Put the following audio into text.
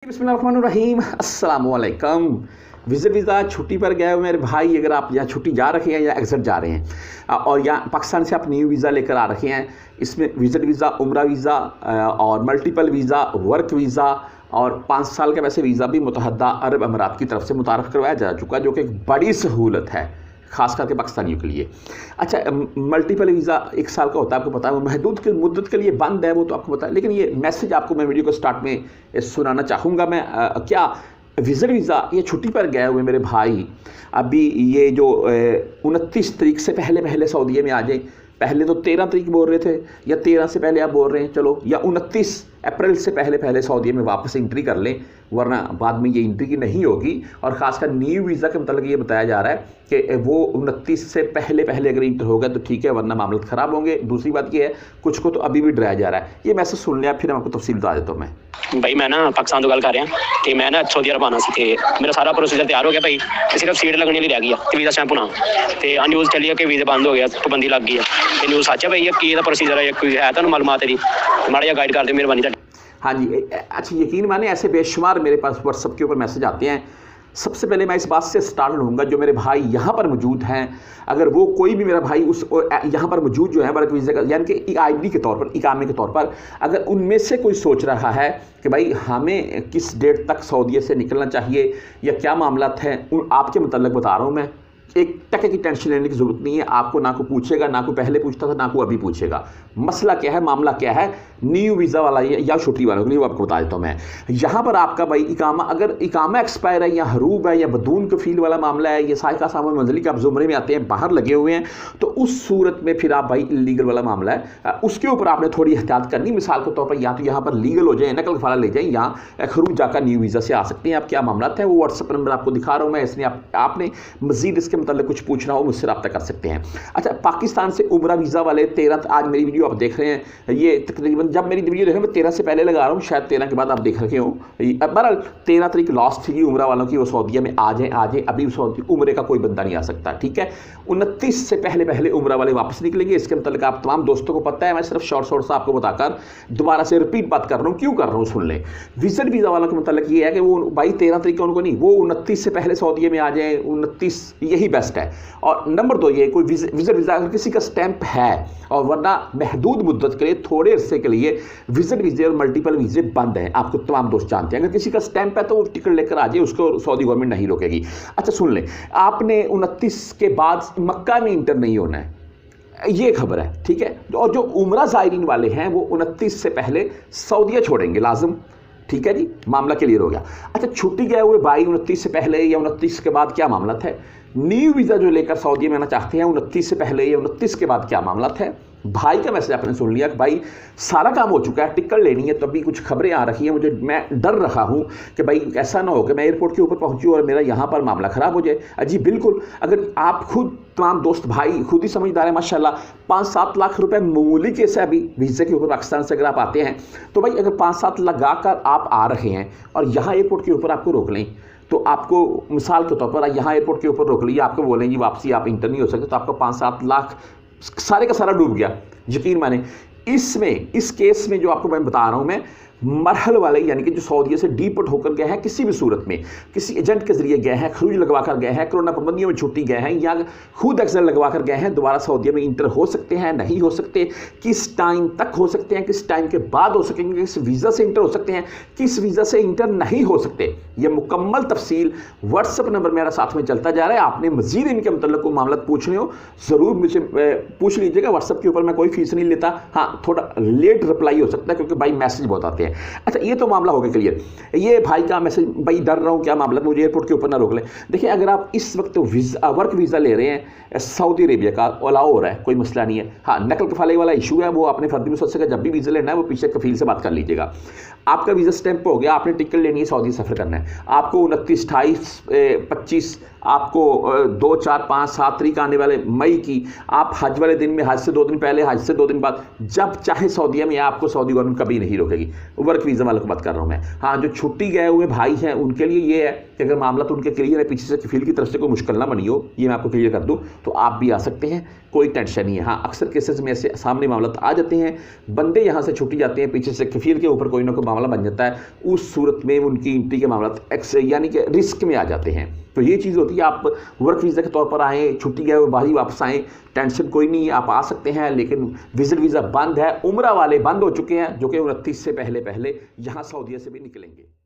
बिस्मिल्लाहिर्रहमानिर्रहीम अस्सलाम वालेकुम। विज़िट वीज़ा छुट्टी पर गए हो मेरे भाई, अगर आप यहाँ छुट्टी जा रखे हैं या एग्ज़िट जा रहे हैं और यहाँ पाकिस्तान से आप न्यू वीज़ा लेकर आ रखे हैं, इसमें विज़िट वीज़ा, उम्रा वीज़ा और मल्टीपल वीज़ा, वर्क वीज़ा और 5 साल का वैसे वीज़ा भी मुत्तहदा अरब अमीरात की तरफ से मुतारफ़ करवाया जा चुका, जो कि एक बड़ी सहूलत है ख़ास करके पाकिस्तानियों के लिए। अच्छा, मल्टीपल वीज़ा 1 साल का होता है, आपको पता है, वो महदूद की मुद्दत के लिए बंद है, वो तो आपको पता है। लेकिन ये मैसेज आपको मैं वीडियो को स्टार्ट में सुनाना चाहूँगा। मैं क्या विज़िट वीज़ा, ये छुट्टी पर गए हुए मेरे भाई अभी ये जो 29 तारीख से पहले सऊदीया में आ जाए। पहले तो 13 तारीख बोल रहे थे या 13 से पहले आप बोल रहे हैं, चलो, या 29 अप्रैल से पहले सऊदीया में वापस एंट्री कर लें, वरना बाद में ये एंट्री की नहीं होगी। और ख़ासकर न्यू वीज़ा के मतलब ये बताया जा रहा है कि वो 29 से पहले अगर इंटर होगा तो ठीक है, वरना मामले ख़राब होंगे। दूसरी बात ये है, कुछ को तो अभी भी डराया जा रहा है। ये मैसेज सुन लिया, फिर आपको तफसील बता देता हूँ मैं। भाई मैं ना पाकिस्तान तो गल कर रहा कि मैं ना सऊदी अरब आना सी, मेरा सारा प्रोसीजर तैयार हो गया भाई, सिर्फ सीट लगने लिए रह गई है, वीज़ा स्टैंप होना। तो न्यूज़ चली है कि वीज़ा बंद हो गया, पाबंदी लग गई है। न्यूज़ सच है भाई, की प्रोसीजर है, कोई है तो मालूमात तेरी माड़ा जिहा गाइड कर दे, मेहरबानी। हाँ जी, अच्छा, यकीन माने ऐसे बेशुमार मेरे पास व्हाट्सएप के ऊपर मैसेज आते हैं। सबसे पहले मैं इस बात से स्टार्ट लूँगा, जो मेरे भाई यहाँ पर मौजूद हैं, अगर वो कोई भी मेरा भाई उस यहाँ पर मौजूद जो है वर्क वीज़ा का, यानी कि आईडी के तौर पर, इकामे के तौर पर, अगर उनमें से कोई सोच रहा है कि भाई हमें किस डेट तक सऊदीया से निकलना चाहिए या क्या मामला है, उन आपके मतलब बता रहा हूँ मैं। एक टके की टेंशन लेने की ज़रूरत नहीं है। आपको ना को पूछेगा, ना को पहले पूछता था, ना को अभी पूछेगा। मसला क्या है, मामला क्या है, न्यू वीज़ा वाला या छुट्टी वालों के लिए, वो आपको बता देता हूँ मैं। यहाँ पर आपका भाई इकामा, अगर इकामा एक्सपायर है या हरूब है या बदून कफील वाला मामला है, या साहिका सामान मंजली के आप ज़ुमरे में आते हैं, बाहर लगे हुए हैं, तो उस सूरत में फिर आप भाई इलीगल वाला मामला है, उसके ऊपर आपने थोड़ी एहतियात करनी। मिसाल के तौर पर या तो यहाँ पर लीगल हो जाए, नकल कफाला ले जाए, यहाँ खरूज जाकर न्यू वीज़ा से आ सकते हैं। आप क्या मामला है, वो व्हाट्सएप नंबर आपको दिखा रहा हूँ मैं, इसलिए आपने मज़ीद इसके मतलब कुछ पूछना हो मुझसे रब्ता कर सकते हैं। अच्छा, पाकिस्तान से उम्रा वीज़ा वाले 13, आज मेरी वीडियो आप देख रहे हैं, ये तकरीबन जब मेरी वीडियो देख रहे हैं मैं 13 से पहले लगा रहा हूँ, शायद 13 के बाद आप देख रखे हो। बहरहाल 13 तारीख लास्ट थी उम्रा वालों की, वो सऊदीया में आ जाए। अभी उम्रे का कोई बंदा नहीं आ सकता, ठीक है। 29 से पहले उम्रा वाले वापस निकलेंगे। इसके मतलब आप तमाम दोस्तों को पता है, मैं सिर्फ शॉर्ट सा आपको बताकर दोबारा से रिपीट बात कर रहा हूँ। क्यों कर रहा हूँ, सुन लें। विज़िट वीज़ा वालों का मतलब ये है कि वो भाई 13 तारीख का उनको नहीं, वो 29 से पहले सऊदीया में आ जाए, 29 यही बेस्ट है। और नंबर 2 ये, कोई विज़िट वीज़ा अगर किसी का स्टैंप है, और वरना महदूद मुद्दत के लिए, थोड़े अरसे के लिए विज़िट वीज़े और मल्टीपल वीज़े बंद हैं, आपको तमाम दोस्त जानते हैं। अगर किसी का स्टैंप है तो वो टिकट लेकर आ जाए, उसको सऊदी गवर्नमेंट नहीं रोकेगी। अच्छा सुन लें, आपने 29 के बाद मक्का में इंटर नहीं होना है, ये खबर है, ठीक है। और जो उम्रा ज़ायरीन वाले हैं वो 29 से पहले सऊदीया छोड़ेंगे लाजम, ठीक है जी, मामला क्लियर हो गया। अच्छा, छुट्टी गए हुए भाई 29 से पहले या 29 के बाद क्या मामला है, न्यू वीज़ा जो लेकर सऊदी में आना चाहते हैं 29 से पहले या 29 के बाद क्या मामला है। भाई का मैसेज आपने सुन लिया कि भाई सारा काम हो चुका है, टिकट लेनी है, तो अभी कुछ खबरें आ रही हैं, मुझे, मैं डर रहा हूं कि भाई ऐसा ना हो कि मैं एयरपोर्ट के ऊपर पहुंचूं और मेरा यहां पर मामला ख़राब हो जाए। अजी बिल्कुल, अगर आप खुद तमाम दोस्त भाई खुद ही समझदार है माशाल्लाह, 5-7 लाख रुपए मामूली केस है अभी वीज़े के ऊपर पाकिस्तान से अगर आप आते हैं, तो भाई अगर 5-7 लगा कर आप आ रहे हैं और यहाँ एयरपोर्ट के ऊपर आपको रोक लें, तो आपको मिसाल के तौर पर यहाँ एयरपोर्ट के ऊपर रोक लिया, आपको बोलेंगे वापसी आप इंटर नहीं हो सकते, तो आपको 5-7 लाख सारे का सारा डूब गया। यकीन माने, इस केस में जो आपको मैं बता रहा हूँ मैं, मरहल वाले यानी कि जो सऊदीया से डीपोर्ट होकर गए हैं, किसी भी सूरत में किसी एजेंट के जरिए गए हैं, खरूज लगवा कर गए हैं, कोरोना पाबंदियों में छुट्टी गए हैं, या खुद एक्सेल लगवा कर गए हैं, दोबारा सऊदीया में इंटर हो सकते हैं, नहीं हो सकते, किस टाइम तक हो सकते हैं, किस टाइम के बाद हो सकेंगे, किस वीज़ा से इंटर हो सकते हैं, किस वीज़ा से इंटर नहीं हो सकते, यह मुकम्मल तफसील व्हाट्सएप नंबर मेरा साथ में चलता जा रहा है। आपने मजीद इनके मतलब को मामला पूछने हो ज़रूर मुझे पूछ लीजिएगा। व्हाट्सएप के ऊपर मैं कोई फीस नहीं लेता, हाँ थोड़ा लेट रिप्लाई हो सकता है क्योंकि भाई मैसेज बहुत आते हैं। अच्छा, ये तो मामला हो गया क्लियर। ये भाई का मैसेज, भाई डर रहा हूँ क्या मामला, मुझे एयरपोर्ट के ऊपर ना रोक ले। देखिए, अगर आप इस वक्त वर्क वीज़ा ले रहे हैं सऊदी अरेबिया का, अलाउ हो रहा है, कोई मसला नहीं है। हाँ, नकल कफाले वाला इशू है, वो आपने फर्दी में सोच सका, जब भी वीज़ा लेना है वो पीछे कफील से बात कर लीजिएगा। आपका वीज़ा स्टैंप हो गया, आपने टिकट लेनी है, सऊदी सफ़र करना है, आपको 29, 28, 25 आपको 2, 4, 5, 7 तारीख आने वाले मई की, आप हज वाले दिन में, हज से 2 दिन पहले, हज से 2 दिन बाद, जब चाहे सऊदीया में, आपको सऊदी गवर्नमेंट कभी नहीं रोकेगी। वर्क वीज़ा वालों की बात कर रहा हूँ मैं। हाँ, जो छुट्टी गए हुए भाई हैं उनके लिए ये है कि अगर मामला तो उनके क्लियर है, पीछे से कफील की तरफ से कोई मुश्किल ना बनी हो, ये मैं आपको क्लियर कर दूँ, तो आप भी आ सकते हैं, कोई टेंशन नहीं है। हाँ, अक्सर केसेस में ऐसे सामने मामला आ जाते हैं, बंदे यहाँ से छुट्टी जाते हैं, पीछे से कफील के ऊपर कोई ना कोई मामला बन जाता है, उस सूरत में उनकी एंट्री के मामला यानी कि रिस्क में आ जाते हैं। तो ये चीज़ होती है, आप वर्क वीज़ा के तौर पर आएँ, छुट्टी गए और बाहर ही वापस आएँ, टेंशन कोई नहीं, आप आ सकते हैं। लेकिन विजिट वीज़ा बंद है, उम्रा वाले बंद हो चुके हैं, जो कि 29 से पहले यहाँ सऊदीया से भी निकलेंगे।